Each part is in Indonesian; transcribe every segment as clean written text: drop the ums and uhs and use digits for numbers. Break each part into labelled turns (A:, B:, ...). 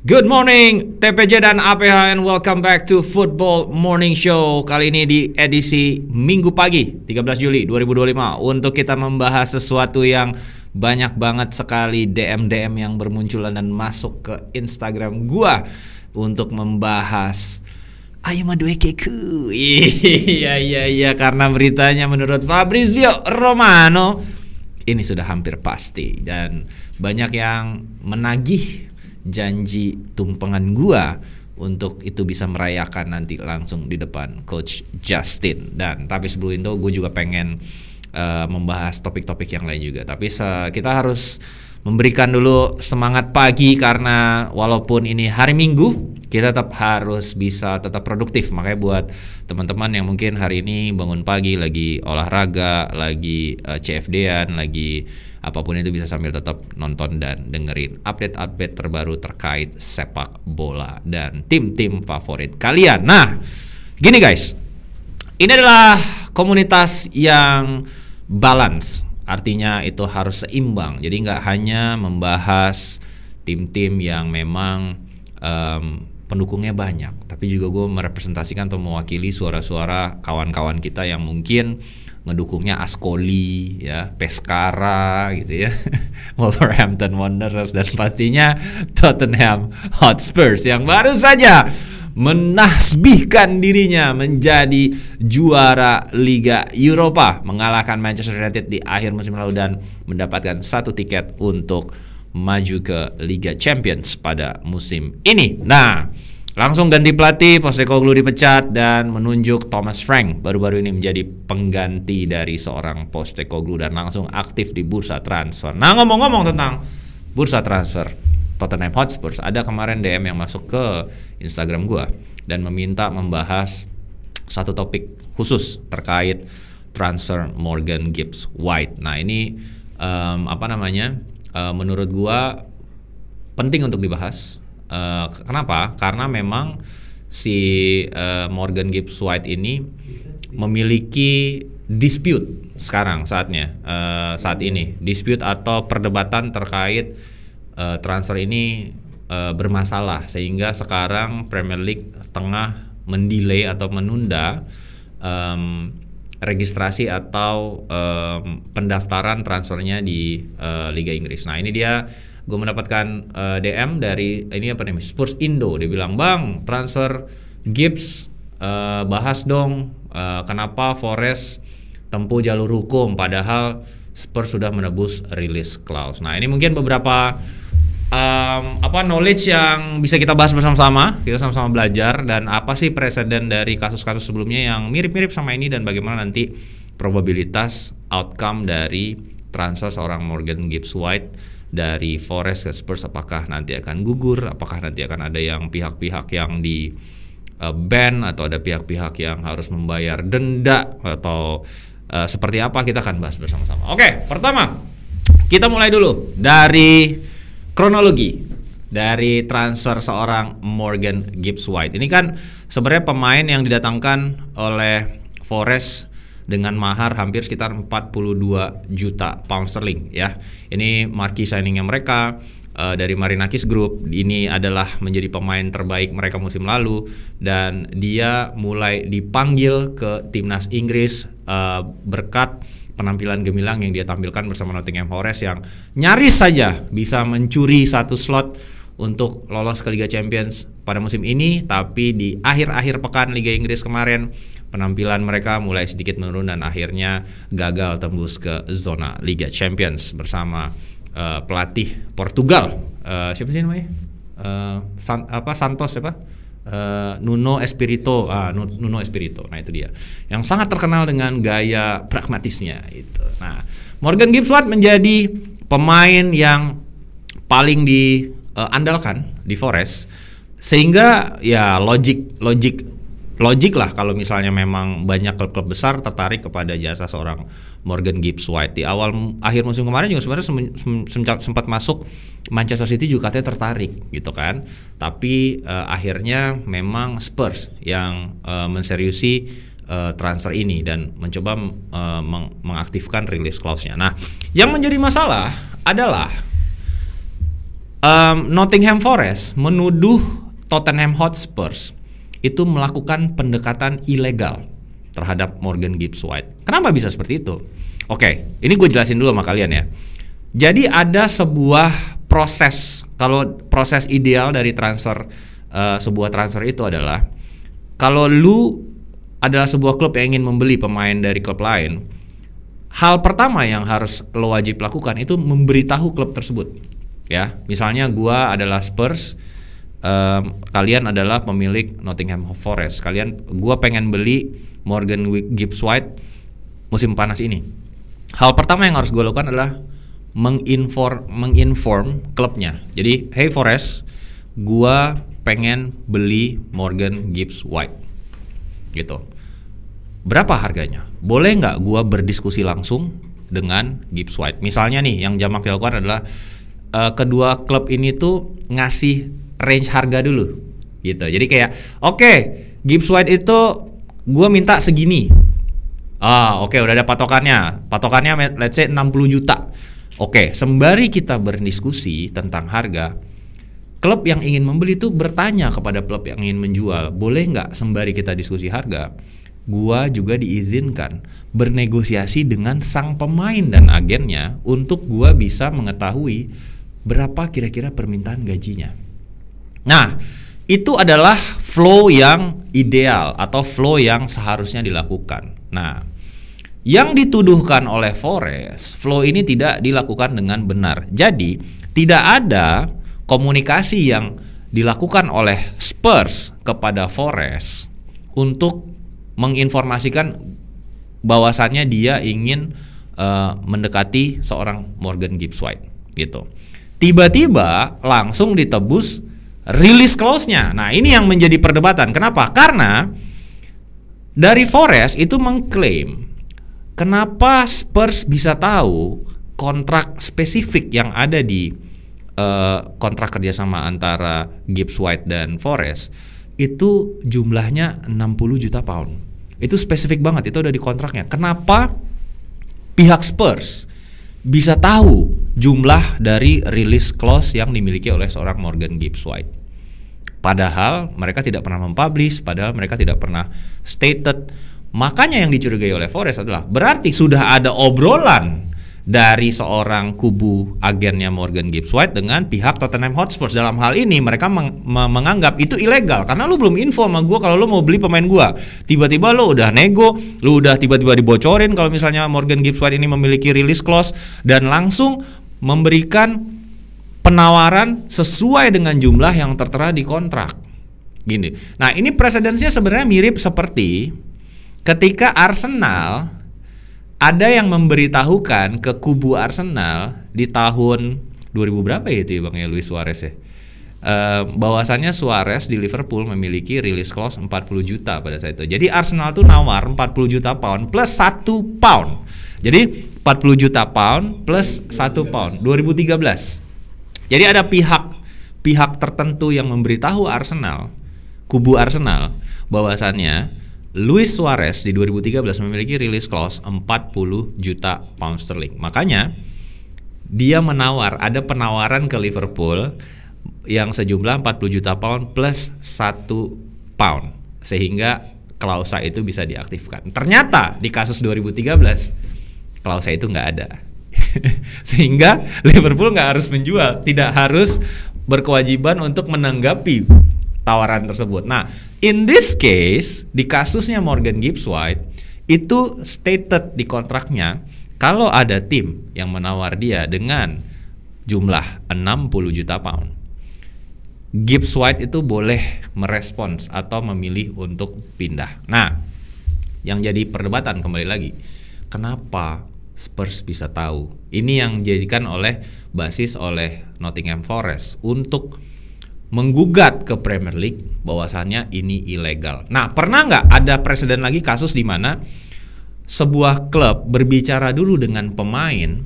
A: Good morning TPJ dan APH and welcome back to Football Morning Show. Kali ini di edisi Minggu pagi 13 Juli 2025 untuk kita membahas sesuatu yang banyak banget sekali DM yang bermunculan dan masuk ke Instagram gua untuk membahas Ayo Maduekeku. Iya karena beritanya menurut Fabrizio Romano ini sudah hampir pasti dan banyak yang menagih janji tumpengan gua untuk itu bisa merayakan nanti langsung di depan Coach Justin. Dan tapi sebelum itu gue juga pengen membahas topik-topik yang lain juga. Tapi kita harus memberikan dulu semangat pagi karena walaupun ini hari Minggu kita tetap harus bisa tetap produktif. Makanya buat teman-teman yang mungkin hari ini bangun pagi lagi olahraga, lagi CFD-an, lagi apapun itu bisa sambil tetap nonton dan dengerin update-update terbaru terkait sepak bola dan tim-tim favorit kalian. Nah, gini guys, ini adalah komunitas yang balance, artinya itu harus seimbang. Jadi nggak hanya membahas tim-tim yang memang pendukungnya banyak, tapi juga gue merepresentasikan atau mewakili suara-suara kawan-kawan kita yang mungkin ngedukungnya Ascoli, ya, Pescara gitu ya, Wolverhampton Wanderers dan pastinya Tottenham Hotspur yang baru saja menasbihkan dirinya menjadi juara Liga Eropa, mengalahkan Manchester United di akhir musim lalu dan mendapatkan satu tiket untuk maju ke Liga Champions pada musim ini. Nah, langsung ganti pelatih, Postecoglou dipecat dan menunjuk Thomas Frank baru-baru ini menjadi pengganti dari seorang Postecoglou dan langsung aktif di bursa transfer. Nah, ngomong-ngomong tentang bursa transfer Tottenham Hotspur, ada kemarin DM yang masuk ke Instagram gua dan meminta membahas satu topik khusus terkait transfer Morgan Gibbs White. Nah, ini menurut gua penting untuk dibahas. Kenapa? Karena memang si Morgan Gibbs White ini memiliki dispute sekarang saat ini dispute atau perdebatan terkait transfer ini bermasalah sehingga sekarang Premier League tengah mendelay atau menunda registrasi atau pendaftaran transfernya di Liga Inggris. Nah, ini dia gue mendapatkan DM dari Spurs Indo. Dia bilang, "Bang, transfer Gibbs bahas dong, kenapa Forest tempuh jalur hukum padahal Spurs sudah menebus release clause." Nah, ini mungkin beberapa knowledge yang bisa kita bahas bersama-sama, kita sama-sama belajar dan apa sih presiden dari kasus-kasus sebelumnya yang mirip-mirip sama ini dan bagaimana nanti probabilitas outcome dari transfer seorang Morgan Gibbs White dari Forest ke Spurs, apakah nanti akan gugur, apakah nanti akan ada yang pihak-pihak yang di ban atau ada pihak-pihak yang harus membayar denda atau seperti apa, kita akan bahas bersama-sama. Oke, pertama kita mulai dulu dari kronologi dari transfer seorang Morgan Gibbs White. Ini kan sebenarnya pemain yang didatangkan oleh Forest dengan mahar hampir sekitar 42 juta pound sterling ya. Ini marquee signingnya mereka dari Marinakis Group. Ini adalah menjadi pemain terbaik mereka musim lalu dan dia mulai dipanggil ke timnas Inggris berkat penampilan gemilang yang dia tampilkan bersama Nottingham Forest yang nyaris saja bisa mencuri satu slot untuk lolos ke Liga Champions pada musim ini, tapi di akhir-akhir pekan Liga Inggris kemarin penampilan mereka mulai sedikit menurun dan akhirnya gagal tembus ke zona Liga Champions bersama pelatih Portugal. Siapa sih namanya? Nuno Espirito. Nuno Espirito. Nah, itu dia. Yang sangat terkenal dengan gaya pragmatisnya itu. Nah, Morgan Gibbs White menjadi pemain yang paling diandalkan di Forest sehingga ya logik lah kalau misalnya memang banyak klub-klub besar tertarik kepada jasa seorang Morgan Gibbs White. Di akhir musim kemarin juga sebenarnya sempat masuk Manchester City juga katanya tertarik gitu kan. Tapi akhirnya memang Spurs yang menseriusi transfer ini dan mencoba mengaktifkan release clause-nya. Nah, yang menjadi masalah adalah Nottingham Forest menuduh Tottenham Hotspur itu melakukan pendekatan ilegal terhadap Morgan Gibbs White. Kenapa bisa seperti itu? Oke, ini gue jelasin dulu sama kalian ya. Jadi ada sebuah proses. Kalau proses ideal dari transfer, sebuah transfer itu adalah kalau lu adalah sebuah klub yang ingin membeli pemain dari klub lain, hal pertama yang harus lo wajib lakukan itu memberitahu klub tersebut. Ya, misalnya gua adalah Spurs, kalian adalah pemilik Nottingham Forest. Gua pengen beli Morgan Gibbs White musim panas ini. Hal pertama yang harus gue lakukan adalah menginform klubnya. Jadi, hey Forest, gua pengen beli Morgan Gibbs White. Gitu. Berapa harganya? Boleh nggak gua berdiskusi langsung dengan Gibbs White? Misalnya nih, yang jamak dilakukan adalah kedua klub ini tuh ngasih range harga dulu gitu. Jadi kayak oke, Gibbs White itu gue minta segini. Oke, udah ada patokannya. Patokannya let's say 60 juta. Oke, sembari kita berdiskusi tentang harga, klub yang ingin membeli itu bertanya kepada klub yang ingin menjual, boleh nggak sembari kita diskusi harga, gua juga diizinkan bernegosiasi dengan sang pemain dan agennya untuk gua bisa mengetahui berapa kira-kira permintaan gajinya. Nah, itu adalah flow yang ideal atau flow yang seharusnya dilakukan. Nah, yang dituduhkan oleh Forest, flow ini tidak dilakukan dengan benar. Jadi, tidak ada komunikasi yang dilakukan oleh Spurs kepada Forest untuk menginformasikan bahwasannya dia ingin mendekati seorang Morgan Gibbs White gitu. Tiba-tiba langsung ditebus release clause-nya. Nah, ini yang menjadi perdebatan. Kenapa? Karena dari Forest itu mengklaim kenapa Spurs bisa tahu kontrak spesifik yang ada di kontrak kerjasama antara Gibbs White dan Forest itu jumlahnya 60 juta pound. Itu spesifik banget, itu ada di kontraknya. Kenapa pihak Spurs bisa tahu jumlah dari release clause yang dimiliki oleh seorang Morgan Gibbs White? Padahal mereka tidak pernah mempublish, padahal mereka tidak pernah stated. Makanya yang dicurigai oleh Forest adalah berarti sudah ada obrolan dari seorang kubu agennya Morgan Gibbs White dengan pihak Tottenham Hotspur. Dalam hal ini mereka menganggap itu ilegal karena lu belum info sama gue kalau lu mau beli pemain gue. Tiba-tiba lu udah nego, lu udah tiba-tiba dibocorin kalau misalnya Morgan Gibbs White ini memiliki release clause dan langsung memberikan penawaran sesuai dengan jumlah yang tertera di kontrak. Gini. Nah, ini presedensnya sebenarnya mirip seperti ketika Arsenal ada yang memberitahukan ke kubu Arsenal di tahun 2000 berapa ya itu ya Bang ya, Luis Suarez ya, bahwasannya Suarez di Liverpool memiliki release clause 40 juta pada saat itu. Jadi Arsenal tuh nawar 40 juta pound plus 1 pound. Jadi 40 juta pound plus 1 pound 2013. Jadi ada pihak tertentu yang memberitahu Arsenal, kubu Arsenal, bahwasannya Luis Suarez di 2013 memiliki release clause 40 juta pound sterling. Makanya dia ada penawaran ke Liverpool yang sejumlah 40 juta pound plus 1 pound sehingga klausa itu bisa diaktifkan. Ternyata di kasus 2013 klausa itu nggak ada. Sehingga Liverpool nggak harus menjual, tidak harus berkewajiban untuk menanggapi tawaran tersebut. Nah, in this case, di kasusnya Morgan Gibbs White, itu stated di kontraknya kalau ada tim yang menawar dia dengan jumlah 60 juta pound, Gibbs White itu boleh merespons atau memilih untuk pindah. Nah, yang jadi perdebatan kembali lagi, kenapa Spurs bisa tahu? Ini yang dijadikan oleh Nottingham Forest untuk menggugat ke Premier League bahwasannya ini ilegal. Nah, pernah nggak ada presiden lagi kasus di mana sebuah klub berbicara dulu dengan pemain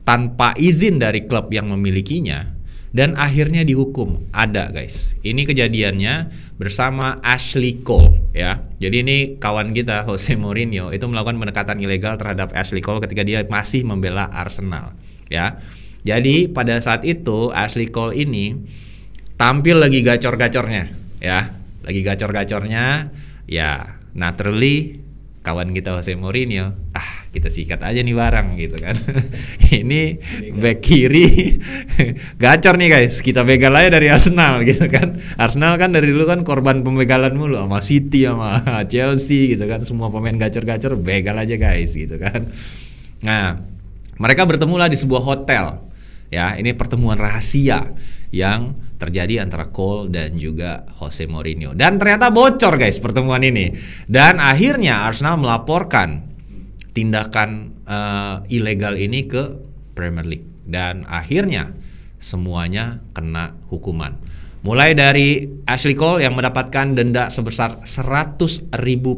A: tanpa izin dari klub yang memilikinya dan akhirnya dihukum? Ada, guys. Ini kejadiannya bersama Ashley Cole ya. Jadi ini kawan kita Jose Mourinho itu melakukan pendekatan ilegal terhadap Ashley Cole ketika dia masih membela Arsenal ya. Jadi pada saat itu Ashley Cole ini tampil lagi gacor-gacornya ya. Lagi gacor-gacornya ya, naturally kawan kita Jose Mourinho, kita sikat aja nih barang gitu kan. Ini back kiri gacor nih guys, kita begal aja dari Arsenal gitu kan. Arsenal kan dari dulu kan korban pembegalan mulu sama City sama Chelsea gitu kan. Semua pemain gacor-gacor begal aja guys gitu kan. Nah, mereka bertemulah di sebuah hotel. Ya, ini pertemuan rahasia yang terjadi antara Cole dan juga Jose Mourinho. Dan ternyata bocor guys pertemuan ini. Dan akhirnya Arsenal melaporkan tindakan ilegal ini ke Premier League. Dan akhirnya semuanya kena hukuman. Mulai dari Ashley Cole yang mendapatkan denda sebesar 100.000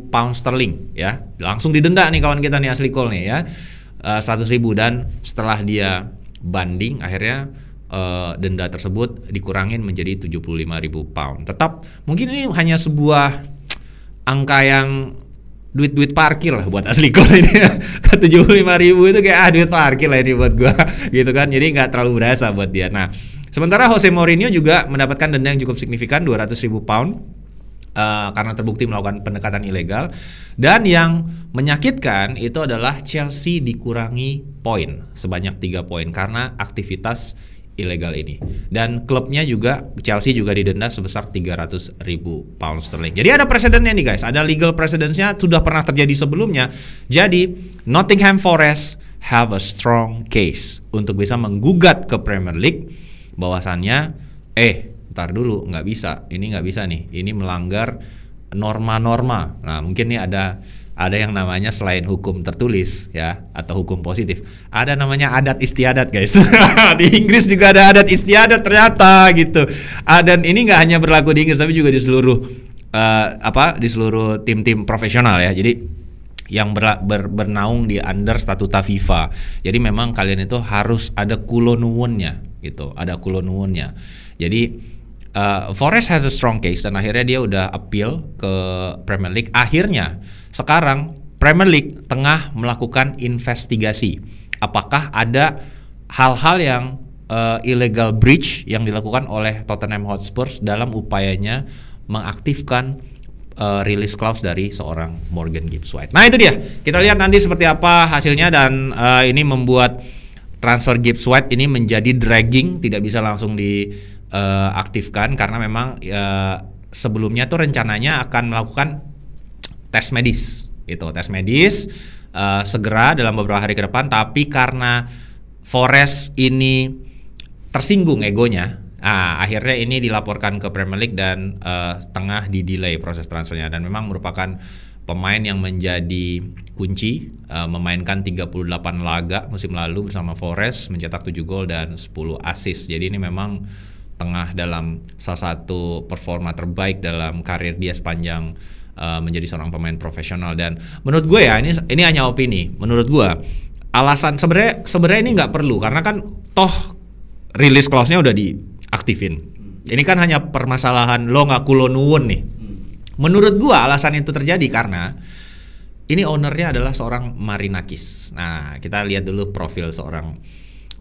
A: pound sterling ya. Langsung didenda nih kawan kita nih Ashley Cole nih ya. 100.000, dan setelah dia banding akhirnya denda tersebut dikurangin menjadi 75.000 pound. Tetap mungkin ini hanya sebuah angka yang duit parkir lah buat Ashley Cole ini. 75.000 itu kayak duit parkir lah ini buat gua gitu kan. Jadi nggak terlalu berasa buat dia. Nah, sementara Jose Mourinho juga mendapatkan denda yang cukup signifikan 200.000 pound karena terbukti melakukan pendekatan ilegal. Dan yang menyakitkan itu adalah Chelsea dikurangi poin sebanyak 3 poin karena aktivitas ilegal ini. Dan klubnya juga, Chelsea juga didenda sebesar 300.000 pound sterling. Jadi ada presidennya nih guys, ada legal precedence-nya, sudah pernah terjadi sebelumnya. Jadi Nottingham Forest have a strong case untuk bisa menggugat ke Premier League bahwasannya ntar dulu, nggak bisa, ini nggak bisa nih, ini melanggar norma-norma. Nah, mungkin nih ada yang namanya selain hukum tertulis ya atau hukum positif, ada namanya adat istiadat guys. Di Inggris juga ada adat istiadat ternyata gitu. Dan ini nggak hanya berlaku di Inggris tapi juga di seluruh di seluruh tim-tim profesional ya. Jadi yang bernaung di under statuta FIFA. Jadi memang kalian itu harus ada kulonuwunnya gitu, ada kulonuwunnya. Jadi Forest has a strong case dan akhirnya dia udah appeal ke Premier League. Akhirnya sekarang Premier League tengah melakukan investigasi apakah ada hal-hal yang illegal breach yang dilakukan oleh Tottenham Hotspur dalam upayanya mengaktifkan release clause dari seorang Morgan Gibbs White. Nah itu dia, kita lihat nanti seperti apa hasilnya. Dan ini membuat transfer Gibbs White ini menjadi dragging, tidak bisa langsung diaktifkan karena memang sebelumnya tuh rencananya akan melakukan tes medis segera dalam beberapa hari ke depan, tapi karena Forest ini tersinggung egonya, akhirnya ini dilaporkan ke Premier League dan tengah di-delay proses transfernya. Dan memang merupakan pemain yang menjadi kunci, memainkan 38 laga musim lalu bersama Forest, mencetak 7 gol dan 10 assist. Jadi ini memang tengah dalam salah satu performa terbaik dalam karir dia sepanjang menjadi seorang pemain profesional. Dan menurut gue ya, ini hanya opini, menurut gue alasan sebenarnya ini nggak perlu, karena kan toh release clause-nya udah diaktifin. Ini kan hanya permasalahan lo nggak kulonuwun nih. Menurut gue alasan itu terjadi karena ini ownernya adalah seorang Marinakis. Nah, kita lihat dulu profil seorang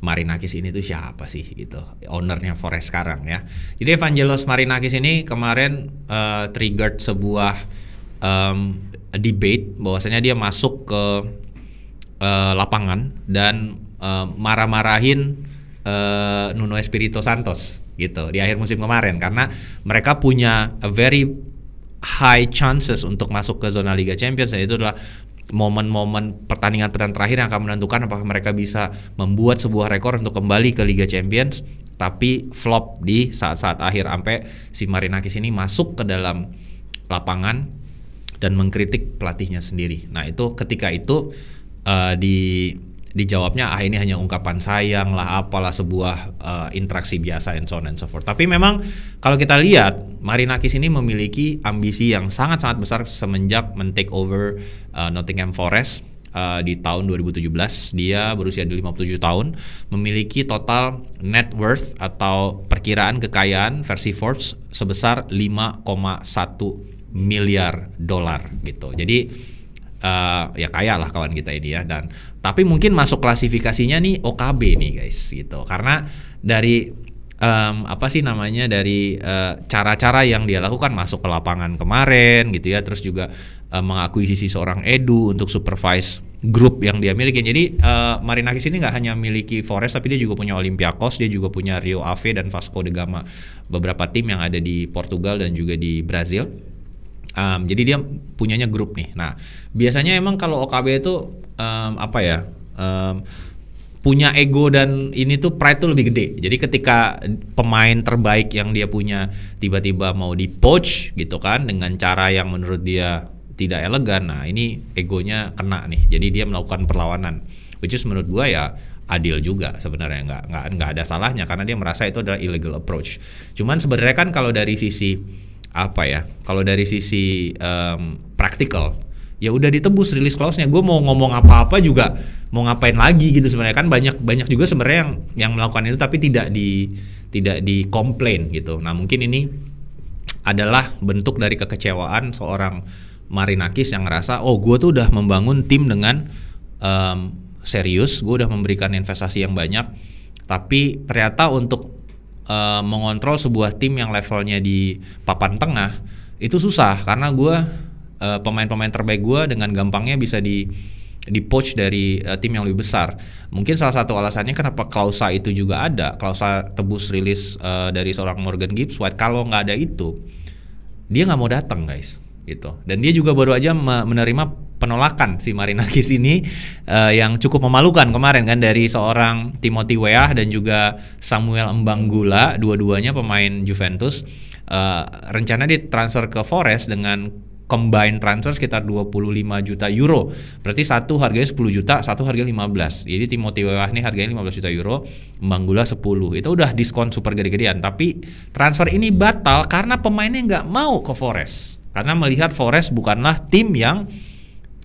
A: Marinakis ini tuh siapa sih gitu, ownernya Forest sekarang ya. Jadi Evangelos Marinakis ini kemarin triggered sebuah debate bahwasanya dia masuk ke lapangan dan marah-marahin Nuno Espirito Santos gitu di akhir musim kemarin, karena mereka punya a very high chances untuk masuk ke zona Liga Champions, dan itu adalah momen-momen pertandingan terakhir yang akan menentukan apakah mereka bisa membuat sebuah rekor untuk kembali ke Liga Champions. Tapi flop di saat-saat akhir sampai si Marinakis ini masuk ke dalam lapangan dan mengkritik pelatihnya sendiri. Nah itu ketika itu dijawabnya ini hanya ungkapan sayang lah, apalah, sebuah interaksi biasa and so on and so forth. Tapi memang kalau kita lihat Marinakis ini memiliki ambisi yang sangat-sangat besar semenjak men-take over Nottingham Forest di tahun 2017. Dia berusia 57 tahun, memiliki total net worth atau perkiraan kekayaan versi Forbes sebesar 5,1 miliar dolar gitu. Jadi ya kaya lah kawan kita ini ya, dan tapi mungkin masuk klasifikasinya nih OKB nih guys gitu, karena dari dari cara-cara yang dia lakukan masuk ke lapangan kemarin gitu ya, terus juga mengakuisisi seorang Edu untuk supervise grup yang dia miliki. Jadi Marinakis ini nggak hanya miliki Forest, tapi dia juga punya Olympiakos, dia juga punya Rio Ave dan Vasco da Gama, beberapa tim yang ada di Portugal dan juga di Brazil. Jadi dia punyanya grup nih. Nah biasanya emang kalau OKB itu punya ego, dan ini tuh pride tuh lebih gede. Jadi ketika pemain terbaik yang dia punya tiba-tiba mau di poach gitu kan, dengan cara yang menurut dia tidak elegan, nah ini egonya kena nih. Jadi dia melakukan perlawanan, which is menurut gua ya adil juga sebenarnya, nggak ada salahnya, karena dia merasa itu adalah illegal approach. Cuman sebenarnya kan kalau dari sisi practical, ya udah ditebus release clause-nya. Gue mau ngomong apa-apa juga, mau ngapain lagi gitu sebenarnya kan, banyak juga sebenarnya yang melakukan itu tapi tidak di komplain gitu. Nah mungkin ini adalah bentuk dari kekecewaan seorang Marinakis yang ngerasa, oh gue tuh udah membangun tim dengan serius, gue udah memberikan investasi yang banyak, tapi ternyata untuk mengontrol sebuah tim yang levelnya di papan tengah itu susah, karena gue pemain-pemain terbaik gue dengan gampangnya bisa di poach dari tim yang lebih besar. Mungkin salah satu alasannya kenapa klausa itu juga ada, klausa tebus rilis dari seorang Morgan Gibbs White. Kalau nggak ada itu, dia nggak mau datang guys gitu. Dan dia juga baru aja menerima penolakan si Marinakis ini yang cukup memalukan kemarin kan, dari seorang Timothy Weah dan juga Samuel Mbanggula, dua-duanya pemain Juventus. Rencana ditransfer ke Forest dengan combine transfer sekitar 25 juta euro. Berarti satu harganya 10 juta, satu harganya 15. Jadi Timothy Weah ini harganya 15 juta euro, Mbanggula 10. Itu udah diskon super gede-gedean. Tapi transfer ini batal karena pemainnya nggak mau ke Forest, karena melihat Forest bukanlah tim yang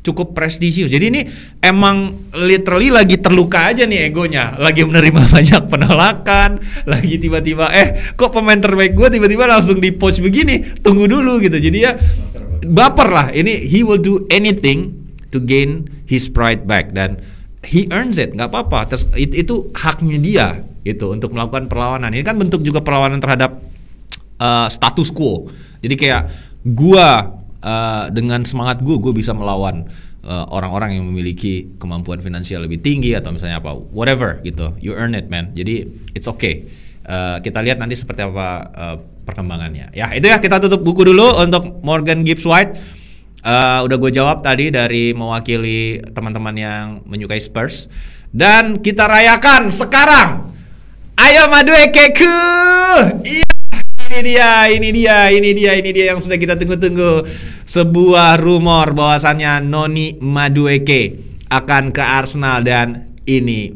A: cukup prestisius. Jadi ini emang literally lagi terluka aja nih egonya, lagi menerima banyak penolakan, lagi tiba-tiba kok pemain terbaik gue tiba-tiba langsung di poach begini, tunggu dulu gitu. Jadi ya baper lah. Ini he will do anything to gain his pride back, dan he earns it, nggak apa-apa. Terus itu haknya dia gitu untuk melakukan perlawanan. Ini kan bentuk juga perlawanan terhadap status quo. Jadi kayak gua dengan semangat gue bisa melawan orang-orang yang memiliki kemampuan finansial lebih tinggi atau misalnya apa, whatever gitu. You earn it man. Jadi it's okay. Kita lihat nanti seperti apa perkembangannya. Ya itu ya, kita tutup buku dulu untuk Morgan Gibbs White. Udah gue jawab tadi dari mewakili teman-teman yang menyukai Spurs, dan kita rayakan sekarang. Ayo Maduekeku. Iya. Ini dia yang sudah kita tunggu-tunggu. Sebuah rumor bahwasannya Noni Madueke akan ke Arsenal, dan ini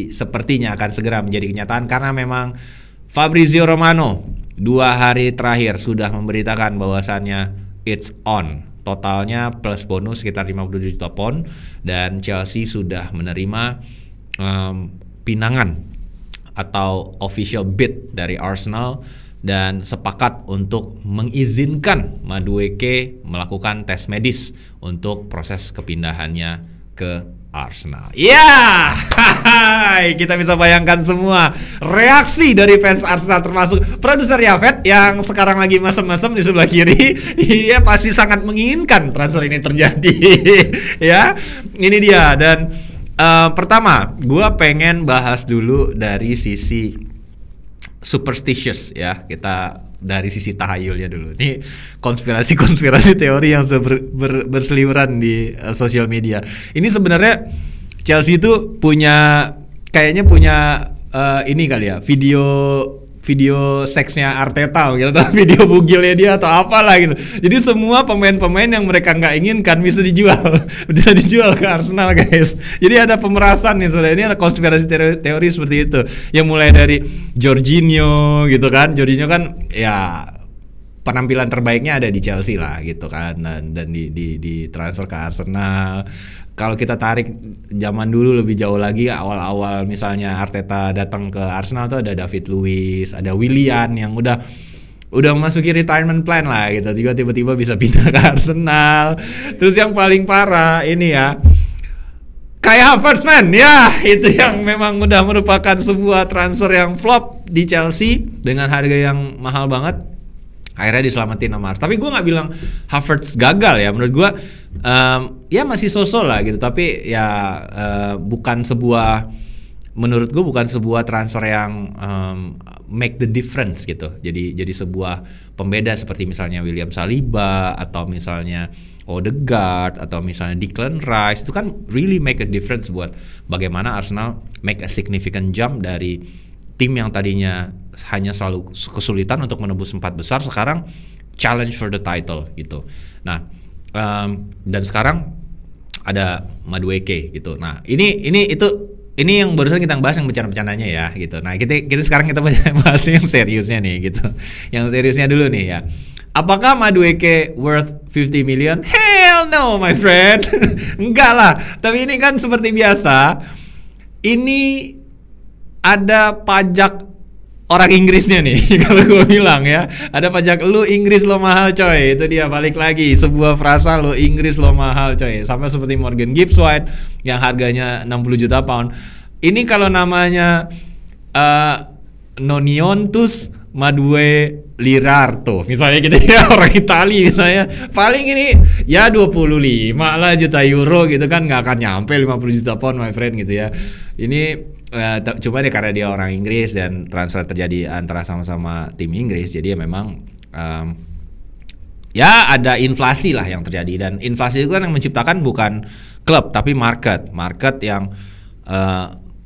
A: sepertinya akan segera menjadi kenyataan, karena memang Fabrizio Romano 2 hari terakhir sudah memberitakan bahwasannya it's on. Totalnya plus bonus sekitar 57 juta pound, dan Chelsea sudah menerima pinangan atau official bid dari Arsenal, dan sepakat untuk mengizinkan Madueke melakukan tes medis untuk proses kepindahannya ke Arsenal. Ya, kita bisa bayangkan semua reaksi dari fans Arsenal, termasuk produser Yafet yang sekarang lagi mesem-mesem di sebelah kiri. Dia pasti sangat menginginkan transfer ini terjadi. Ya, ini dia. Dan pertama, gue pengen bahas dulu dari sisi superstitious ya, kita dari sisi tahayulnya dulu. Ini konspirasi teori yang sudah berseliweran di sosial media. Ini sebenarnya Chelsea itu kayaknya punya ini kali ya, video seksnya Arteta gitu, atau video bugilnya dia atau apalah gitu. Jadi semua pemain-pemain yang mereka nggak inginkan bisa dijual ke Arsenal guys. Jadi ada pemerasan nih, saudara. Ini ada konspirasi teori seperti itu. Yang mulai dari Jorginho gitu kan. Jorginho kan ya penampilan terbaiknya ada di Chelsea lah gitu kan, dan di transfer ke Arsenal. Kalau kita tarik zaman dulu lebih jauh lagi, awal-awal misalnya Arteta datang ke Arsenal tuh ada David Luiz, ada Willian yang udah udah memasuki retirement plan lah gitu, juga tiba-tiba bisa pindah ke Arsenal. Terus yang paling parah ini ya, Kai Havertz man, ya itu yang memang udah merupakan sebuah transfer yang flop di Chelsea dengan harga yang mahal banget. Akhirnya diselamatin sama Ars. Tapi gue nggak bilang Havertz gagal ya. Menurut gue ya masih so-so lah gitu. Tapi ya menurut gue bukan sebuah transfer yang make the difference gitu. Jadi sebuah pembeda seperti misalnya William Saliba atau misalnya Odegaard atau misalnya Declan Rice, itu kan really make a difference buat bagaimana Arsenal make a significant jump dari tim yang tadinya hanya selalu kesulitan untuk menembus 4 besar, sekarang challenge for the title gitu. Nah, dan sekarang ada Madueke gitu. Nah, ini yang barusan kita bahas yang bercanda-bercandanya ya gitu. Nah, kita sekarang kita bahas yang seriusnya nih gitu. Yang seriusnya dulu nih ya. Apakah Madueke worth 50 million? Hell no, my friend. Enggak lah. Tapi ini kan seperti biasa. Ini ada pajak orang Inggrisnya nih. Kalau gue bilang ya, ada pajak lu Inggris lo mahal coy. Itu dia, balik lagi sebuah frasa, lu Inggris lo mahal coy. Sama seperti Morgan Gibbs White yang harganya 60 juta pound. Ini kalau namanya Noniontus Madue Lirarto misalnya gitu ya, orang Itali misalnya, paling ini ya 25 lah juta euro gitu kan, nggak akan nyampe 50 juta pound my friend gitu ya. Ini coba deh, karena dia orang Inggris dan transfer terjadi antara sama-sama tim Inggris, jadi ya memang ya ada inflasi lah yang terjadi, dan inflasi itu kan yang menciptakan bukan klub tapi market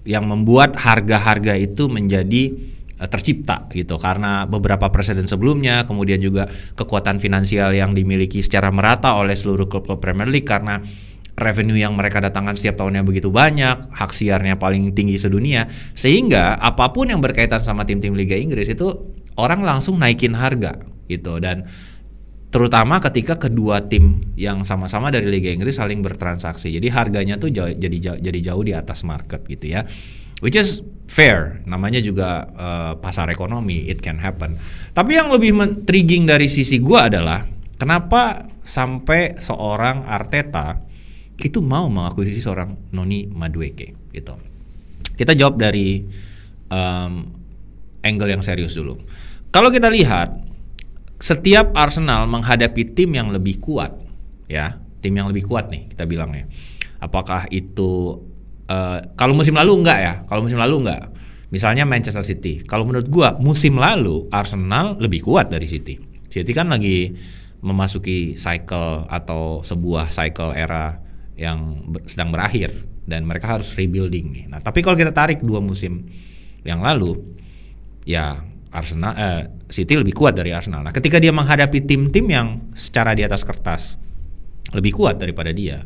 A: yang membuat harga-harga itu menjadi tercipta gitu, karena beberapa presiden sebelumnya, kemudian juga kekuatan finansial yang dimiliki secara merata oleh seluruh klub-klub Premier League, karena revenue yang mereka datangkan setiap tahunnya begitu banyak, hak siarnya paling tinggi sedunia, sehingga apapun yang berkaitan sama tim-tim Liga Inggris itu orang langsung naikin harga gitu. Dan terutama ketika kedua tim yang sama-sama dari Liga Inggris saling bertransaksi, jadi harganya tuh jadi jauh di atas market gitu ya, which is fair, namanya juga pasar ekonomi, it can happen. Tapi yang lebih intriguing dari sisi gua adalah kenapa sampai seorang Arteta itu mau mengakuisisi seorang Noni Madueke gitu. Kita jawab dari angle yang serius dulu. Kalau kita lihat, setiap Arsenal menghadapi tim yang lebih kuat, ya, tim yang lebih kuat nih kita bilangnya. Apakah itu kalau musim lalu enggak ya? Kalau musim lalu enggak. Misalnya Manchester City. Kalau menurut gua musim lalu Arsenal lebih kuat dari City. City kan lagi memasuki cycle atau sebuah cycle era yang sedang berakhir dan mereka harus rebuilding nih. Nah, tapi kalau kita tarik 2 musim yang lalu, ya City lebih kuat dari Arsenal. Nah, ketika dia menghadapi tim-tim yang secara di atas kertas lebih kuat daripada dia,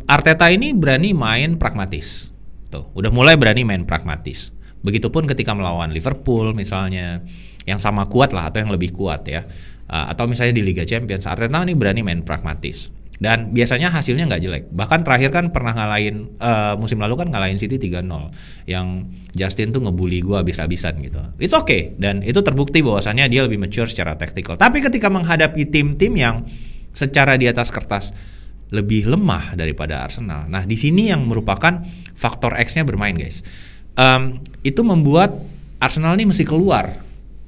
A: Arteta ini berani main pragmatis. Tuh, udah mulai berani main pragmatis. Begitupun ketika melawan Liverpool misalnya, yang sama kuat lah atau yang lebih kuat ya. Atau misalnya di Liga Champions, Arteta ini berani main pragmatis. Dan biasanya hasilnya nggak jelek. Bahkan terakhir kan pernah ngalahin musim lalu kan ngalahin City 3-0, yang Justin tuh ngebully gue habis-habisan gitu. It's okay, dan itu terbukti bahwasannya dia lebih mature secara taktikal. Tapi ketika menghadapi tim-tim yang secara di atas kertas lebih lemah daripada Arsenal, nah di sini yang merupakan faktor X-nya bermain guys. Itu membuat Arsenal ini mesti keluar,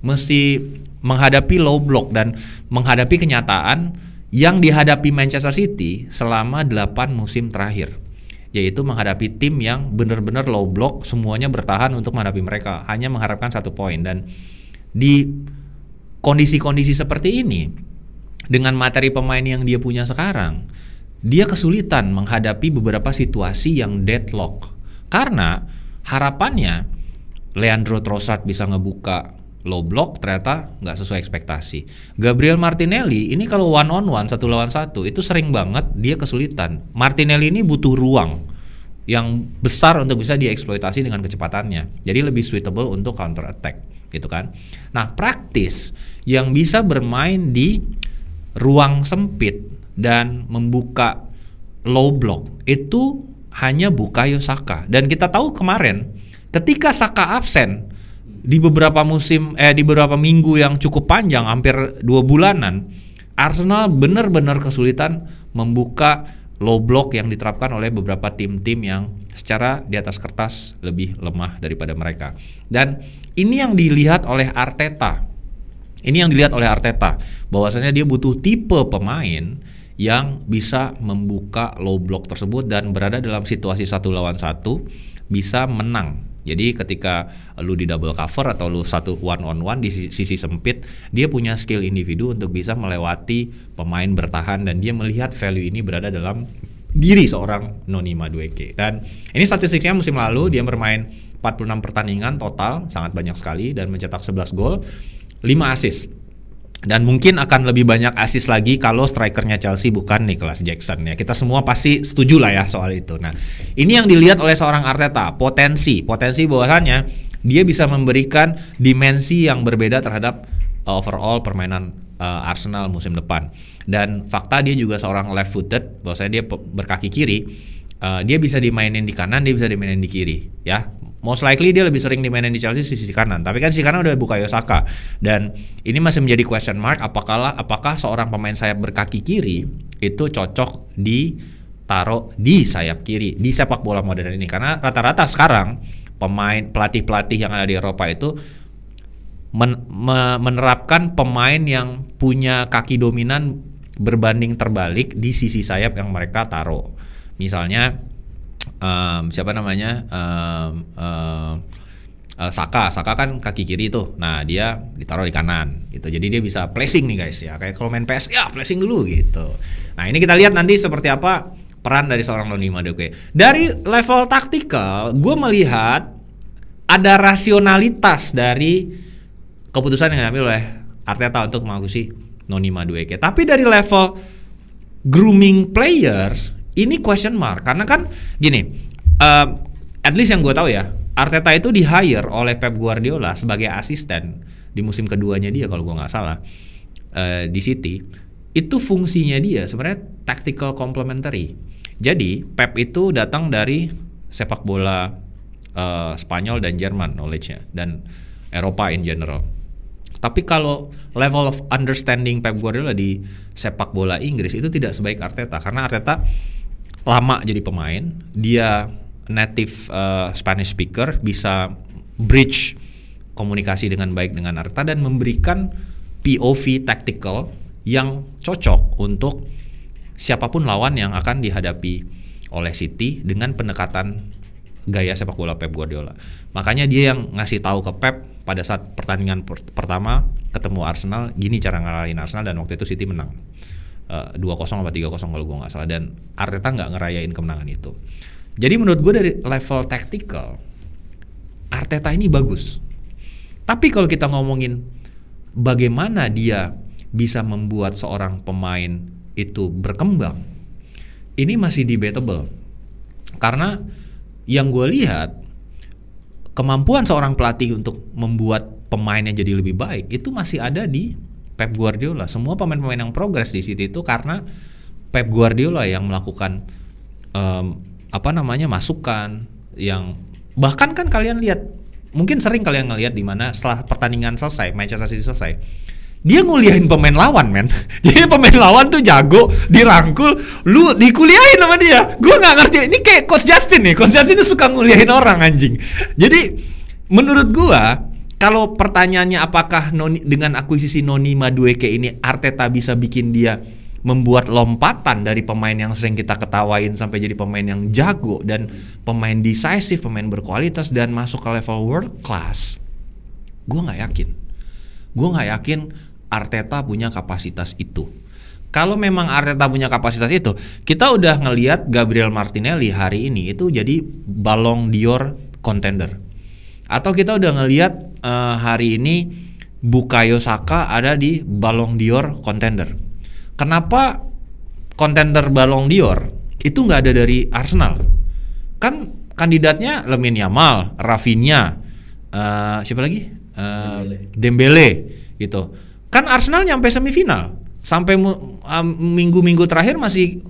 A: mesti menghadapi low block dan menghadapi kenyataan yang dihadapi Manchester City selama 8 musim terakhir, yaitu menghadapi tim yang benar-benar low block, semuanya bertahan untuk menghadapi mereka, hanya mengharapkan 1 poin. Dan di kondisi-kondisi seperti ini, dengan materi pemain yang dia punya sekarang, dia kesulitan menghadapi beberapa situasi yang deadlock, karena harapannya Leandro Trossard bisa ngebuka low block, ternyata nggak sesuai ekspektasi. Gabriel Martinelli ini kalau one on one 1 lawan 1 itu sering banget dia kesulitan. Martinelli ini butuh ruang yang besar untuk bisa dieksploitasi dengan kecepatannya, jadi lebih suitable untuk counter attack gitu kan. Nah, praktis yang bisa bermain di ruang sempit dan membuka low block itu hanya Bukayo Saka. Dan kita tahu kemarin ketika Saka absen, di beberapa di beberapa minggu yang cukup panjang, hampir 2 bulanan, Arsenal benar-benar kesulitan membuka low block yang diterapkan oleh beberapa tim-tim yang secara di atas kertas lebih lemah daripada mereka. Dan ini yang dilihat oleh Arteta. Bahwasanya dia butuh tipe pemain yang bisa membuka low block tersebut dan berada dalam situasi 1 lawan 1 bisa menang. Jadi ketika lu di double cover atau lu satu one on one di sisi sempit, dia punya skill individu untuk bisa melewati pemain bertahan, dan dia melihat value ini berada dalam diri seorang Noni Madueke. Dan ini statistiknya musim lalu dia bermain 46 pertandingan total, sangat banyak sekali, dan mencetak 11 gol, 5 assist. Dan mungkin akan lebih banyak assist lagi kalau strikernya Chelsea bukan Nicholas Jackson ya. Kita semua pasti setuju lah ya soal itu. Nah, ini yang dilihat oleh seorang Arteta, potensi bahwasannya dia bisa memberikan dimensi yang berbeda terhadap overall permainan Arsenal musim depan. Dan fakta dia juga seorang left footed, bahwasanya dia berkaki kiri. Dia bisa dimainin di kanan, dia bisa dimainin di kiri ya. Most likely dia lebih sering dimainin di Chelsea sisi kanan, tapi kan sisi kanan udah Bukayo Saka, dan ini masih menjadi question mark apakah seorang pemain sayap berkaki kiri itu cocok ditaruh di sayap kiri di sepak bola modern ini, karena rata-rata sekarang pelatih yang ada di Eropa itu menerapkan pemain yang punya kaki dominan berbanding terbalik di sisi sayap yang mereka taruh. Misalnya Saka kan kaki kiri tuh. Nah, dia ditaruh di kanan gitu. Jadi dia bisa placing nih guys ya. Kayak kalau main PS ya placing dulu gitu. Nah, ini kita lihat nanti seperti apa peran dari seorang Noni Madueke. Dari level taktikal, gue melihat ada rasionalitas dari keputusan yang diambil oleh Arteta untuk mengakuisisi Noni Madueke. Tapi dari level grooming players ini question mark, karena kan gini, at least yang gue tahu ya, Arteta itu di hire oleh Pep Guardiola sebagai asisten di musim keduanya dia kalau gue nggak salah di City. Itu fungsinya dia sebenarnya tactical complementary. Jadi Pep itu datang dari sepak bola Spanyol dan Jerman knowledge-nya, dan Eropa in general. Tapi kalau level of understanding Pep Guardiola di sepak bola Inggris itu tidak sebaik Arteta, karena Arteta lama jadi pemain, dia native Spanish speaker, bisa bridge komunikasi dengan baik dengan Arteta dan memberikan POV tactical yang cocok untuk siapapun lawan yang akan dihadapi oleh City dengan pendekatan gaya sepak bola Pep Guardiola. Makanya dia yang ngasih tahu ke Pep pada saat pertandingan pertama ketemu Arsenal, gini cara ngalahin Arsenal, dan waktu itu City menang 2-0 atau 3-0 kalau gue nggak salah, dan Arteta nggak ngerayain kemenangan itu. Jadi menurut gue dari level tactical Arteta ini bagus. Tapi kalau kita ngomongin bagaimana dia bisa membuat seorang pemain itu berkembang, ini masih debatable. Karena yang gue lihat, kemampuan seorang pelatih untuk membuat pemainnya jadi lebih baik itu masih ada di Pep Guardiola. Semua pemain-pemain yang progres di City itu karena Pep Guardiola yang melakukan masukan yang bahkan kan kalian lihat, mungkin sering kalian ngelihat di mana setelah pertandingan selesai, Manchester City selesai, dia nguliahin pemain lawan, men. Jadi pemain lawan tuh jago, dirangkul, lu dikuliahin sama dia. Gue nggak ngerti, ini kayak Coach Justin nih. Coach Justin tuh suka nguliahin orang, anjing. Jadi menurut gue, kalau pertanyaannya apakah dengan akuisisi Noni Madueke ini Arteta bisa bikin dia membuat lompatan dari pemain yang sering kita ketawain sampai jadi pemain yang jago dan pemain decisive, pemain berkualitas dan masuk ke level world class, gue nggak yakin Arteta punya kapasitas itu. Kalau memang Arteta punya kapasitas itu, kita udah ngelihat Gabriel Martinelli hari ini itu jadi Ballon d'Or contender. Atau kita udah ngelihat hari ini Bukayo Saka ada di Ballon d'Or contender. Kenapa contender Ballon d'Or itu nggak ada dari Arsenal? Kan kandidatnya Lamine Yamal, Rafinha, siapa lagi? Dembele gitu. Kan Arsenal nyampe semifinal, sampai minggu-minggu terakhir masih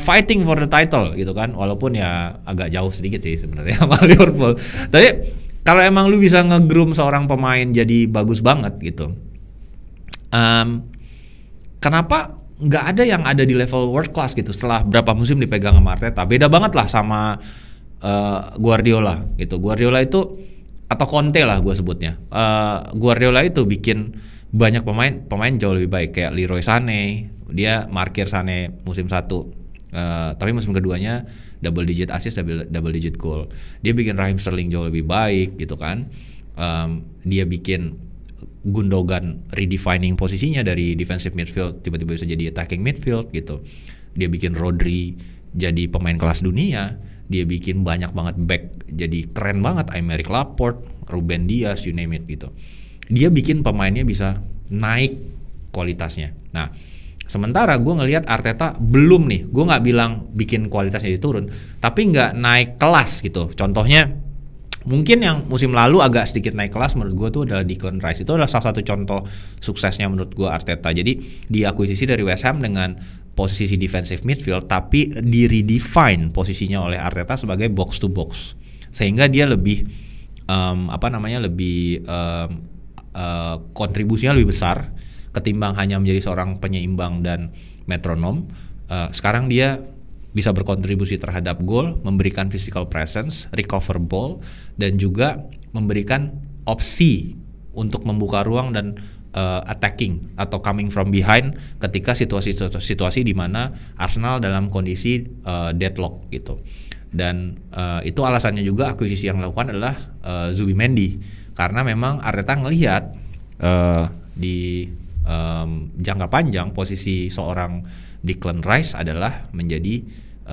A: fighting for the title gitu kan, walaupun ya agak jauh sedikit sih sebenarnya sama Liverpool. Tapi kalau emang lu bisa nge-groom seorang pemain jadi bagus banget gitu, kenapa nggak ada yang ada di level world class gitu setelah berapa musim dipegang sama Arteta? Beda banget lah sama Guardiola gitu. Guardiola itu, atau Conte lah gue sebutnya, Guardiola itu bikin banyak pemain jauh lebih baik, kayak Leroy Sané, dia markir Sané musim 1, tapi musim keduanya double digit assist, double digit goal. Dia bikin Raheem Sterling jauh lebih baik gitu kan. Dia bikin Gundogan redefining posisinya dari defensive midfield tiba-tiba bisa jadi attacking midfield gitu. Dia bikin Rodri jadi pemain kelas dunia. Dia bikin banyak banget back jadi keren banget, Aymeric Laporte, Ruben Dias, you name it gitu. Dia bikin pemainnya bisa naik kualitasnya. Nah, sementara gue ngelihat Arteta belum nih. Gue nggak bilang bikin kualitasnya diturun, tapi nggak naik kelas gitu. Contohnya, mungkin yang musim lalu agak sedikit naik kelas menurut gue tuh adalah Declan Rice. Itu adalah salah satu contoh suksesnya menurut gue Arteta. Jadi diakuisisi dari West Ham dengan posisi defensive midfield, tapi di redefine posisinya oleh Arteta sebagai box to box, sehingga dia lebih kontribusinya lebih besar ketimbang hanya menjadi seorang penyeimbang dan metronom. Sekarang dia bisa berkontribusi terhadap gol, memberikan physical presence, recover ball, dan juga memberikan opsi untuk membuka ruang dan attacking atau coming from behind ketika situasi di mana Arsenal dalam kondisi deadlock gitu. Dan itu alasannya juga akuisisi yang dilakukan adalah Zubimendi, karena memang Arteta ngelihat di jangka panjang posisi seorang Declan Rice adalah menjadi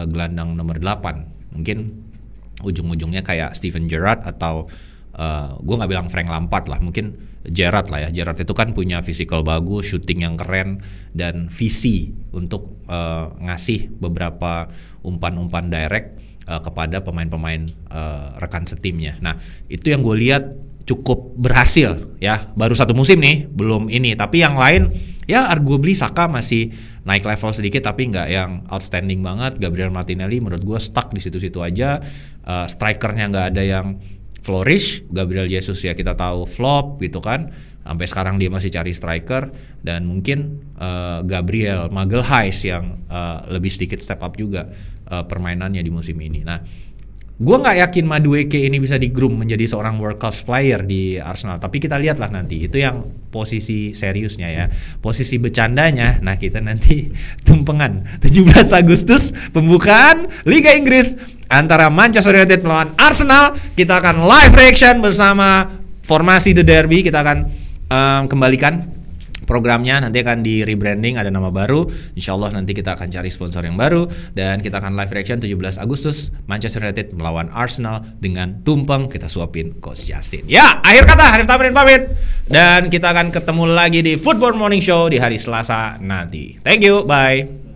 A: gelandang nomor 8. Mungkin ujung-ujungnya kayak Steven Gerrard atau gue nggak bilang Frank Lampard lah, mungkin Gerrard lah ya. Gerrard itu kan punya physical bagus, shooting yang keren, dan visi untuk ngasih beberapa umpan-umpan direct kepada pemain-pemain rekan setimnya. Nah, itu yang gue lihat cukup berhasil ya. Baru 1 musim nih, belum ini. Tapi yang lain ya arguably Saka masih naik level sedikit, tapi nggak yang outstanding banget. Gabriel Martinelli menurut gue stuck di situ-situ aja. Strikernya nggak ada yang flourish. Gabriel Jesus ya kita tahu flop gitu kan. Sampai sekarang dia masih cari striker, dan mungkin Gabriel Magalhaes yang lebih sedikit step up juga permainannya di musim ini. Nah, gue nggak yakin Madueke ini bisa di-groom menjadi seorang world class player di Arsenal, tapi kita lihatlah nanti. Itu yang posisi seriusnya ya. Posisi bercandanya, nah kita nanti tumpengan 17 Agustus pembukaan Liga Inggris antara Manchester United melawan Arsenal. Kita akan live reaction bersama formasi The Derby. Kita akan kembalikan programnya, nanti akan di rebranding, ada nama baru. Insyaallah nanti kita akan cari sponsor yang baru, dan kita akan live reaction 17 Agustus Manchester United melawan Arsenal dengan tumpeng. Kita suapin Coach Justin. Ya, akhir kata Hanif Tamirin pamit, dan kita akan ketemu lagi di Football Morning Show di hari Selasa nanti. Thank you, bye.